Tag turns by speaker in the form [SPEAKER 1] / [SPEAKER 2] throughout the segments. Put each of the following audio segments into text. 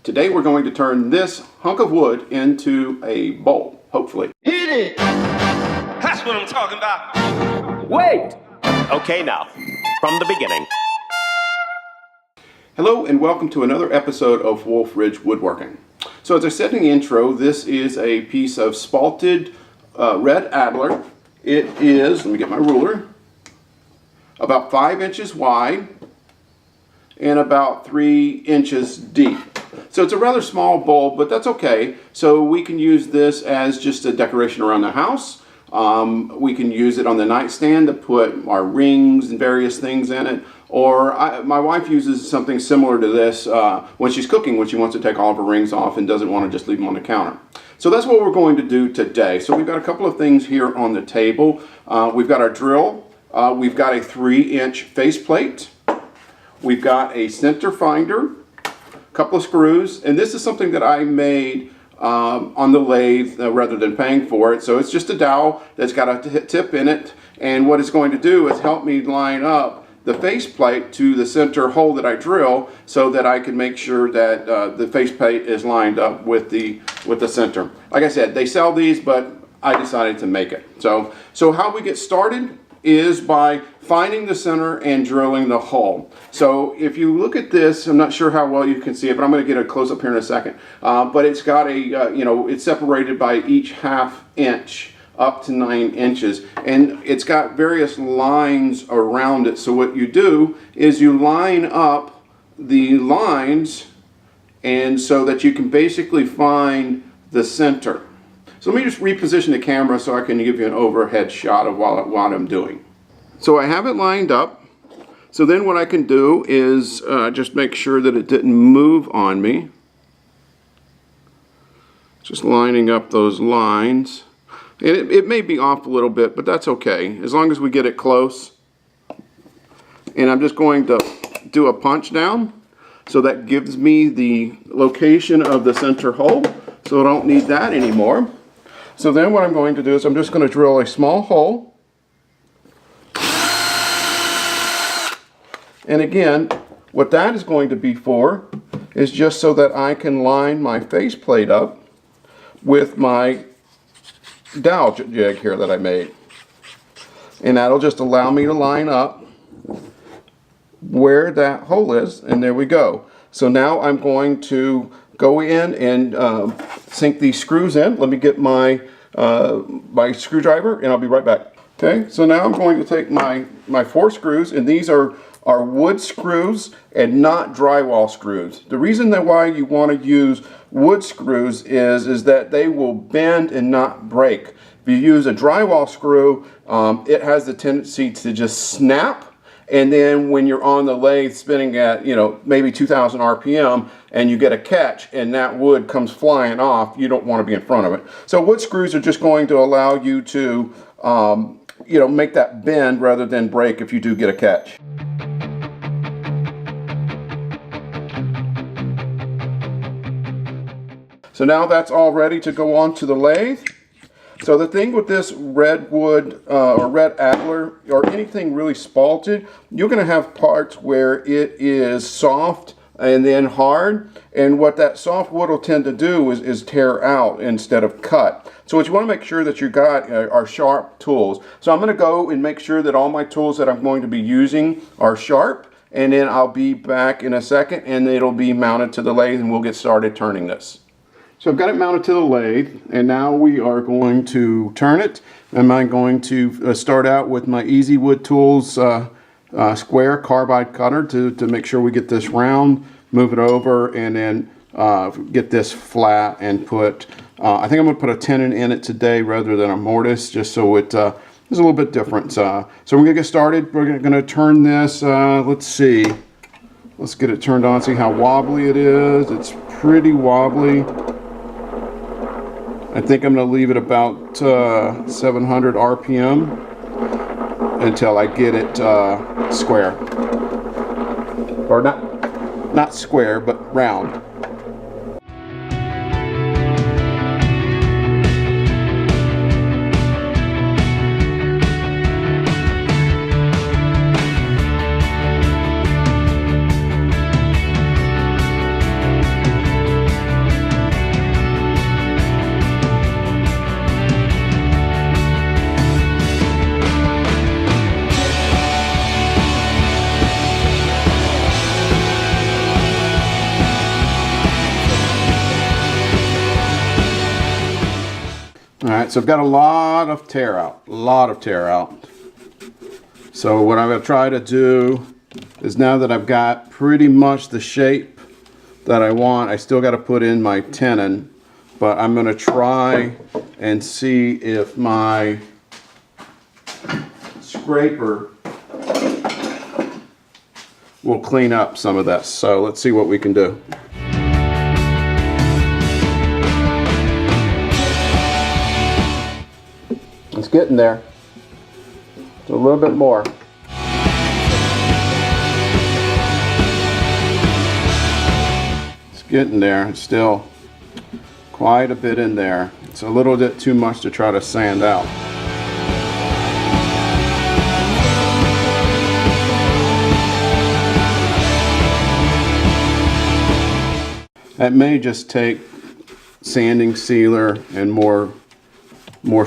[SPEAKER 1] Today we're going to turn this hunk of wood into a bowl, hopefully.
[SPEAKER 2] Hit it!
[SPEAKER 3] That's what I'm talking about.
[SPEAKER 2] Wait!
[SPEAKER 4] Okay, now, from the beginning.
[SPEAKER 1] Hello and welcome to another episode of Wolf Ridge Woodworking. So as I said in the intro, this is a piece of Spalted Red Adler. It is, let me get my ruler, about 5 inches wide and about 3 inches deep. So it's a rather small bowl, but that's okay. So we can use this as just a decoration around the house. We can use it on the nightstand to put our rings and various things in it. Or my wife uses something similar to this when she's cooking, when she wants to take all of her rings off and doesn't want to just leave them on the counter. So that's what we're going to do today. So we've got a couple of things here on the table. We've got our drill. We've got a 3-inch faceplate. We've got a center finder, a couple of screws, and this is something that I made on the lathe rather than paying for it. So it's just a dowel that's got a tip in it, and what it's going to do is help me line up the faceplate to the center hole that I drill so that I can make sure that the faceplate is lined up with the center. Like I said, they sell these, but I decided to make it. So how we get started is by finding the center and drilling the hole. So if you look at this, I'm not sure how well you can see it, but I'm going to get a close up here in a second. But it's got a, it's separated by each ½ inch up to 9 inches, and it's got various lines around it. So what you do is you line up the lines, and so that you can basically find the center. So let me just reposition the camera so I can give you an overhead shot of what I'm doing. So I have it lined up. So then what I can do is just make sure that it didn't move on me. Just lining up those lines. And it may be off a little bit, but that's okay, as long as we get it close. And I'm just going to do a punch down. So that gives me the location of the center hole. So I don't need that anymore. So then what I'm going to do is I'm just going to drill a small hole. And again, what that is going to be for is just so that I can line my faceplate up with my dowel jig here that I made. And that'll just allow me to line up where that hole is, and there we go. So now I'm going to go in and sink these screws in. Let me get my my screwdriver and I'll be right back. Okay, so now I'm going to take my 4 screws, and these are wood screws and not drywall screws. The reason that why you want to use wood screws is that they will bend and not break. If you use a drywall screw, it has the tendency to just snap. And then when you're on the lathe spinning at, maybe 2,000 RPM and you get a catch and that wood comes flying off, you don't want to be in front of it. So wood screws are just going to allow you to, make that bend rather than break if you do get a catch. So now that's all ready to go on to the lathe. So the thing with this redwood or Red Adler or anything really spalted, you're going to have parts where it is soft and then hard, and what that soft wood will tend to do is tear out instead of cut. So what you want to make sure that you got are sharp tools. So I'm going to go and make sure that all my tools that I'm going to be using are sharp, and then I'll be back in a second and it'll be mounted to the lathe and we'll get started turning this. So I've got it mounted to the lathe, and now we are going to turn it. And I'm going to start out with my Easy Wood Tools square carbide cutter to make sure we get this round, move it over, and then get this flat and put, I think I'm going to put a tenon in it today rather than a mortise, just so it is a little bit different. So we're going to get started. We're going to turn this, let's see. Let's get it turned on, see how wobbly it is. It's pretty wobbly. I think I'm going to leave it about 700 RPM until I get it square. Or not square, but round. Alright, so I've got a lot of tear out. So what I'm going to try to do is, now that I've got pretty much the shape that I want, I still got to put in my tenon, but I'm going to try and see if my scraper will clean up some of that. So let's see what we can do. It's getting there. It's a little bit more. It's getting there. It's still quite a bit in there. It's a little bit too much to try to sand out. It may just take sanding sealer and more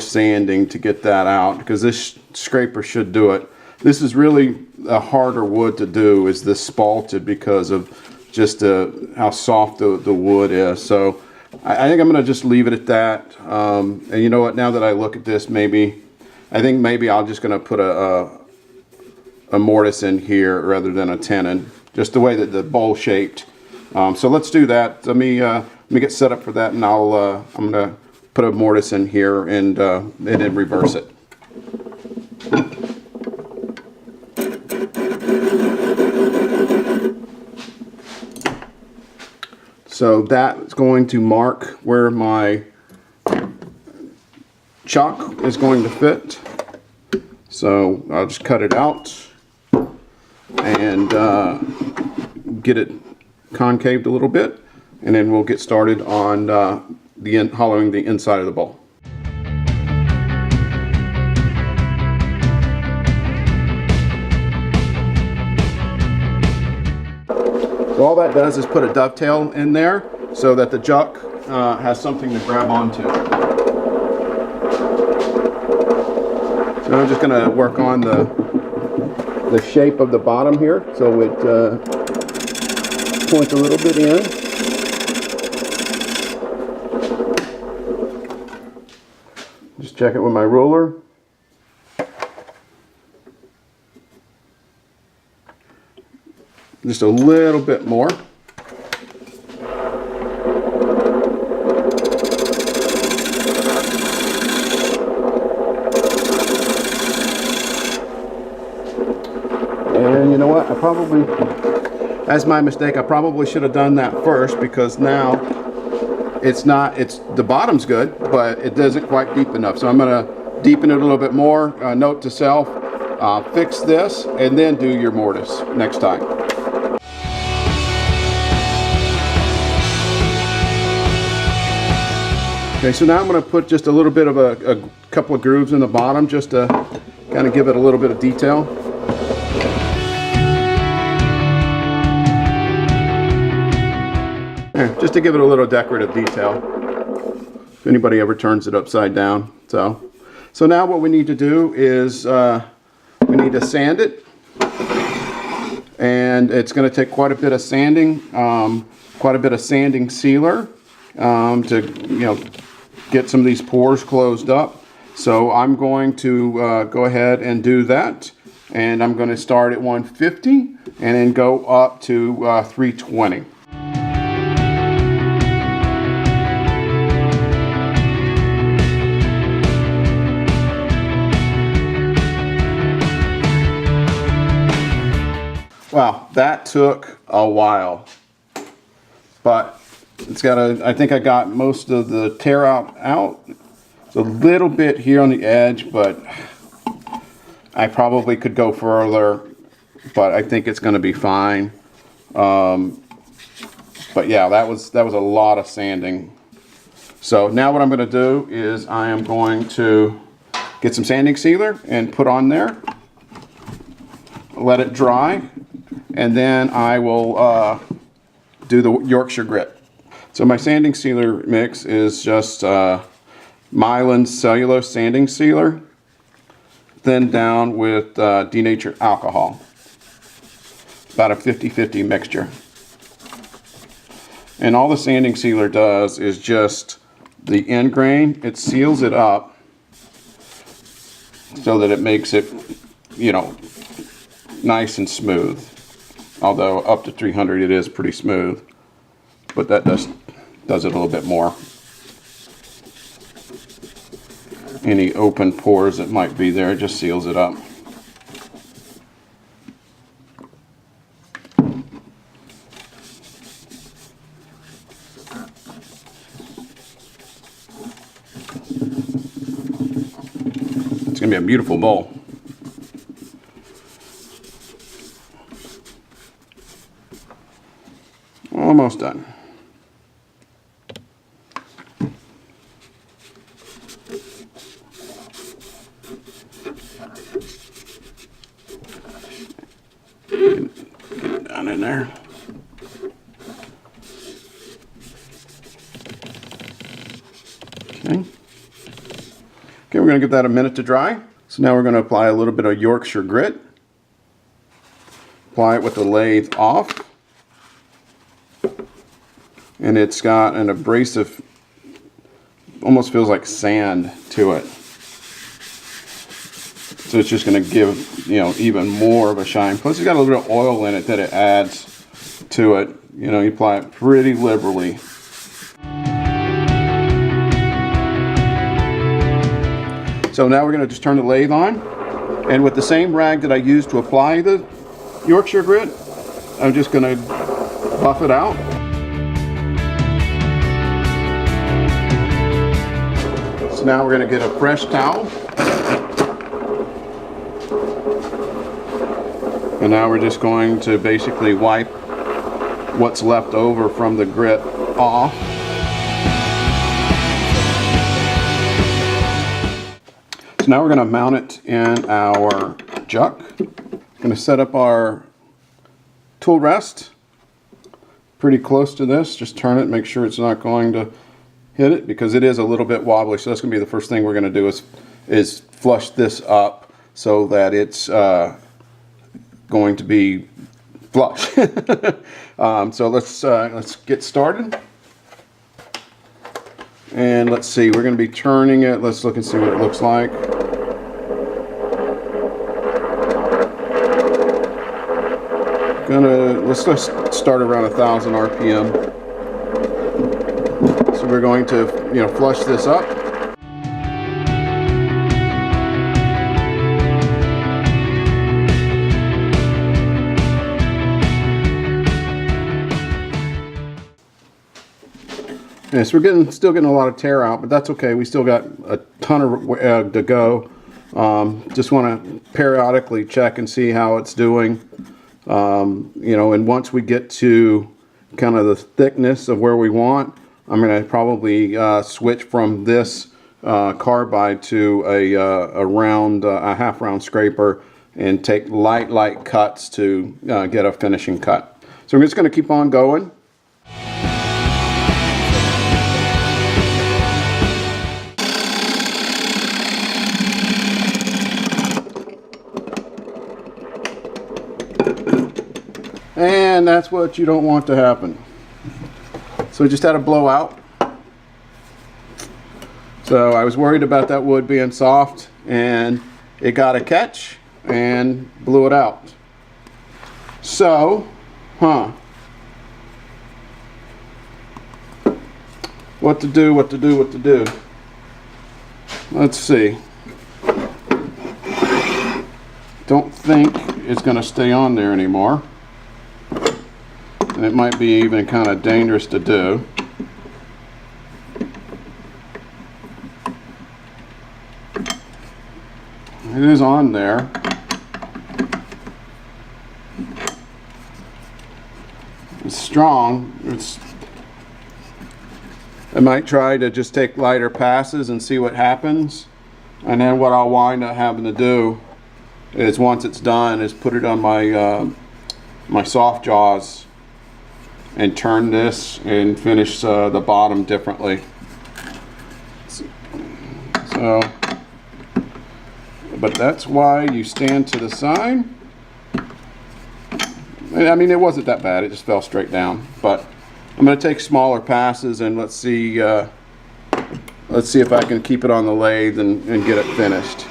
[SPEAKER 1] sanding to get that out, because this scraper should do it. This is really a harder wood to do, is this spalted, because of just how soft the wood is. So I think I'm going to just leave it at that. And you know what, now that I look at this, I think maybe I'm just going to put a mortise in here rather than a tenon, just the way that the bowl shaped. So let's do that. Let me get set up for that, and I'm going to put a mortise in here and then reverse it. So that's going to mark where my chock is going to fit. So I'll just cut it out and get it concaved a little bit, and then we'll get started on hollowing the inside of the bowl. So all that does is put a dovetail in there so that the chock has something to grab onto. So I'm just going to work on the shape of the bottom here, so it points a little bit in. Just check it with my ruler. Just a little bit more. And you know what? That's my mistake. I probably should have done that first, because now the bottom's good, but it doesn't quite deep enough. So I'm going to deepen it a little bit more. Note to self, fix this and then do your mortise next time. Okay, so now I'm going to put just a little bit of a couple of grooves in the bottom, just to kind of give it a little bit of detail. Just to give it a little decorative detail, if anybody ever turns it upside down. So now what we need to do is we need to sand it, and it's going to take quite a bit of sanding, sealer to get some of these pores closed up. So I'm going to go ahead and do that, and I'm going to start at 150 and then go up to 320. Wow, that took a while, but I think I got most of the tear out. It's a little bit here on the edge, but I probably could go further, but I think it's going to be fine. But yeah, that was a lot of sanding. So now what I'm going to do is I am going to get some sanding sealer and put on there, let it dry, and then I will do the Yorkshire grit. So my sanding sealer mix is just myelin cellulose sanding sealer, thinned down with denatured alcohol. About a 50-50 mixture. And all the sanding sealer does is just the end grain, it seals it up so that it makes it, you know, nice and smooth. Although up to 300 it is pretty smooth, but that does it a little bit more. Any open pores that might be there, it just seals it up. It's going to be a beautiful bowl. Almost done. Get it down in there. Okay. Okay, we're going to give that a minute to dry. So now we're going to apply a little bit of Yorkshire grit. Apply it with the lathe off. And it's got an abrasive, almost feels like sand to it. So it's just going to give, you know, even more of a shine. Plus it's got a little bit of oil in it that it adds to it. You know, you apply it pretty liberally. So now we're going to just turn the lathe on, and with the same rag that I used to apply the Yorkshire grit, I'm just going to buff it out. So now we're going to get a fresh towel, and now we're just going to basically wipe what's left over from the grit off. So now we're going to mount it in our chuck. Going to set up our tool rest pretty close to this. Just turn it, make sure it's not going to hit it, because it is a little bit wobbly. So that's going to be the first thing we're going to do is flush this up so that it's going to be flush. So let's get started. And let's see, we're going to be turning it. Let's look and see what it looks like. Let's start around 1,000 RPM. So we're going to, you know, flush this up. Okay, so we're still getting a lot of tear out, but that's okay. We still got a ton of to go. Just want to periodically check and see how it's doing. You know, and once we get to kind of the thickness of where we want, I'm going to probably switch from this carbide to a half round scraper and take light cuts to get a finishing cut. So I'm just going to keep on going. And that's what you don't want to happen. So we just had a blowout. So I was worried about that wood being soft, and it got a catch and blew it out. So, what to do? Let's see. Don't think it's going to stay on there anymore. And it might be even kind of dangerous to do. It is on there. It's strong. I might try to just take lighter passes and see what happens. And then what I'll wind up having to do is, once it's done, is put it on my my soft jaws and turn this and finish the bottom differently. So, but that's why you stand to the side. I mean, it wasn't that bad, it just fell straight down. But I'm going to take smaller passes, and let's see let's see if I can keep it on the lathe and get it finished.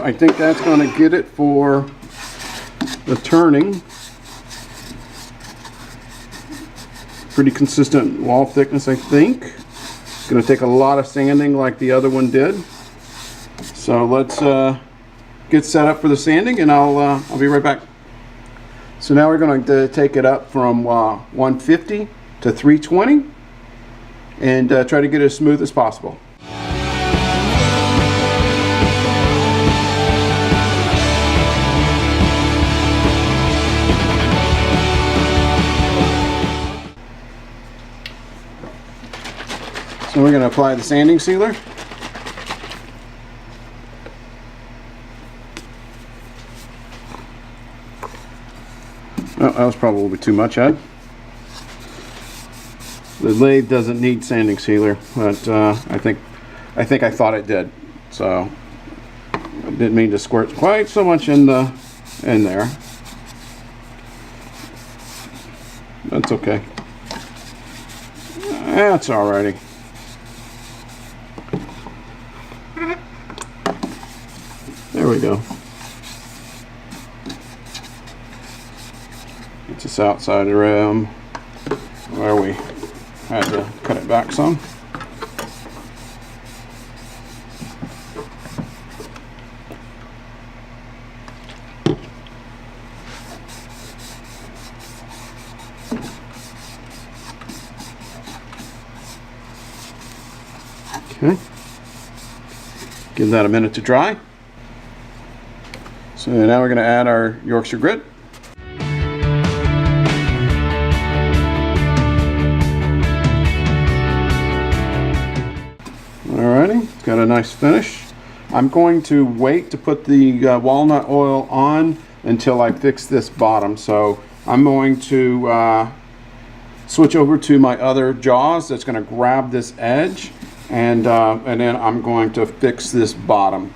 [SPEAKER 1] I think that's going to get it for the turning. Pretty consistent wall thickness, I think. It's going to take a lot of sanding like the other one did. So let's get set up for the sanding, and I'll be right back. So now we're going to take it up from 150 to 320 and try to get it as smooth as possible. So we're going to apply the sanding sealer. Oh, that was probably a little bit too much, Ed. The lathe doesn't need sanding sealer, but I think I thought it did. So I didn't mean to squirt quite so much in there. That's okay. That's alrighty. There we go. It's this outside rim where we had to cut it back some. Okay. Give that a minute to dry. So now we're going to add our Yorkshire grit. Alrighty, it's got a nice finish. I'm going to wait to put the walnut oil on until I fix this bottom. So I'm going to switch over to my other jaws that's going to grab this edge, and then I'm going to fix this bottom.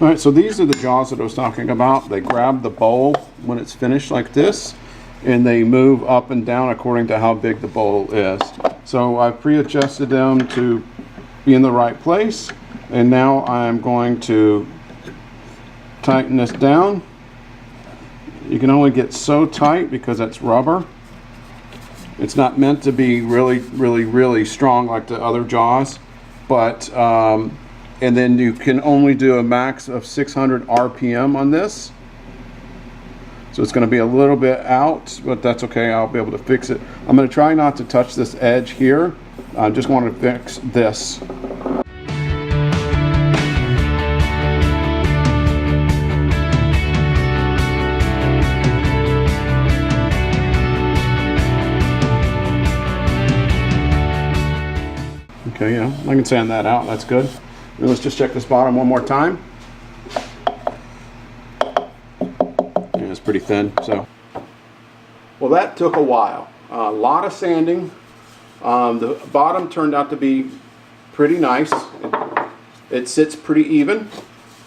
[SPEAKER 1] All right, so these are the jaws that I was talking about. They grab the bowl when it's finished like this, and they move up and down according to how big the bowl is. So I've pre-adjusted them to be in the right place, and now I'm going to tighten this down. You can only get so tight because that's rubber. It's not meant to be really strong like the other jaws, but and then you can only do a max of 600 RPM on this. So it's going to be a little bit out, but that's okay. I'll be able to fix it. I'm going to try not to touch this edge here. I just want to fix this. Okay, yeah, I can sand that out. That's good. And let's just check this bottom one more time. Yeah, it's pretty thin, so. Well, that took a while. A lot of sanding. The bottom turned out to be pretty nice. It sits pretty even.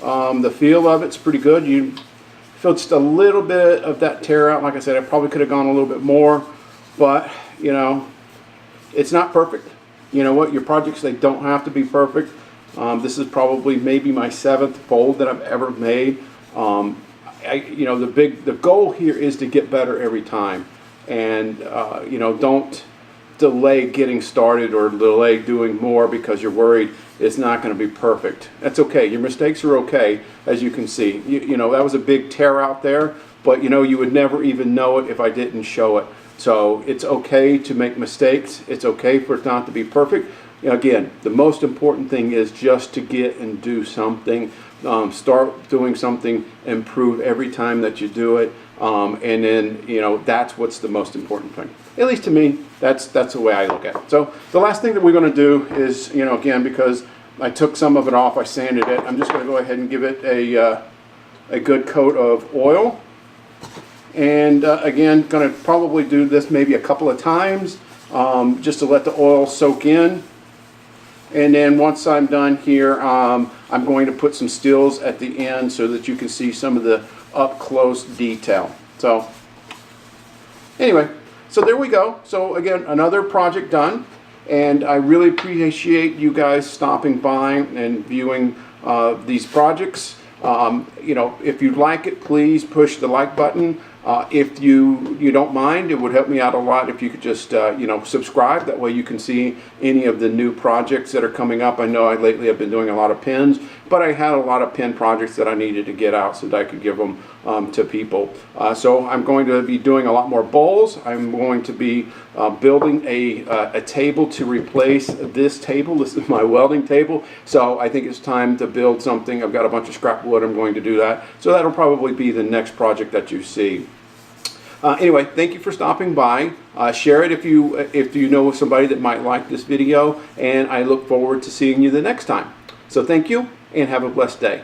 [SPEAKER 1] The feel of it's pretty good. You feel just a little bit of that tear out. Like I said, I probably could have gone a little bit more, but you know, it's not perfect. You know what? Your projects, they don't have to be perfect. This is probably maybe my 7th fold that I've ever made. You know, the goal here is to get better every time, and you know, don't delay getting started or delay doing more because you're worried it's not going to be perfect. That's okay. Your mistakes are okay, as you can see. You know, that was a big tear out there, but you know, you would never even know it if I didn't show it. So it's okay to make mistakes. It's okay for it not to be perfect. You know, again, the most important thing is just to get and do something. Start doing something, improve every time that you do it, and then, you know, that's what's the most important thing. At least to me, that's the way I look at it. So the last thing that we're going to do is, you know, again, because I took some of it off, I sanded it, I'm just going to go ahead and give it a good coat of oil. And again, going to probably do this maybe a couple of times, just to let the oil soak in. And then once I'm done here, I'm going to put some stills at the end so that you can see some of the up close detail. So anyway, so there we go. So again, another project done. And I really appreciate you guys stopping by and viewing these projects. You know, if you like it, please push the like button. If you don't mind, it would help me out a lot if you could just you know, subscribe. That way you can see any of the new projects that are coming up. I know I lately have been doing a lot of pins, but I had a lot of pin projects that I needed to get out so that I could give them to people. So I'm going to be doing a lot more bowls. I'm going to be building a table to replace this table. This is my welding table. So I think it's time to build something. I've got a bunch of scrap wood. I'm going to do that. So that'll probably be the next project that you see. Anyway, thank you for stopping by. Share it if you know somebody that might like this video, and I look forward to seeing you the next time. So thank you, and have a blessed day.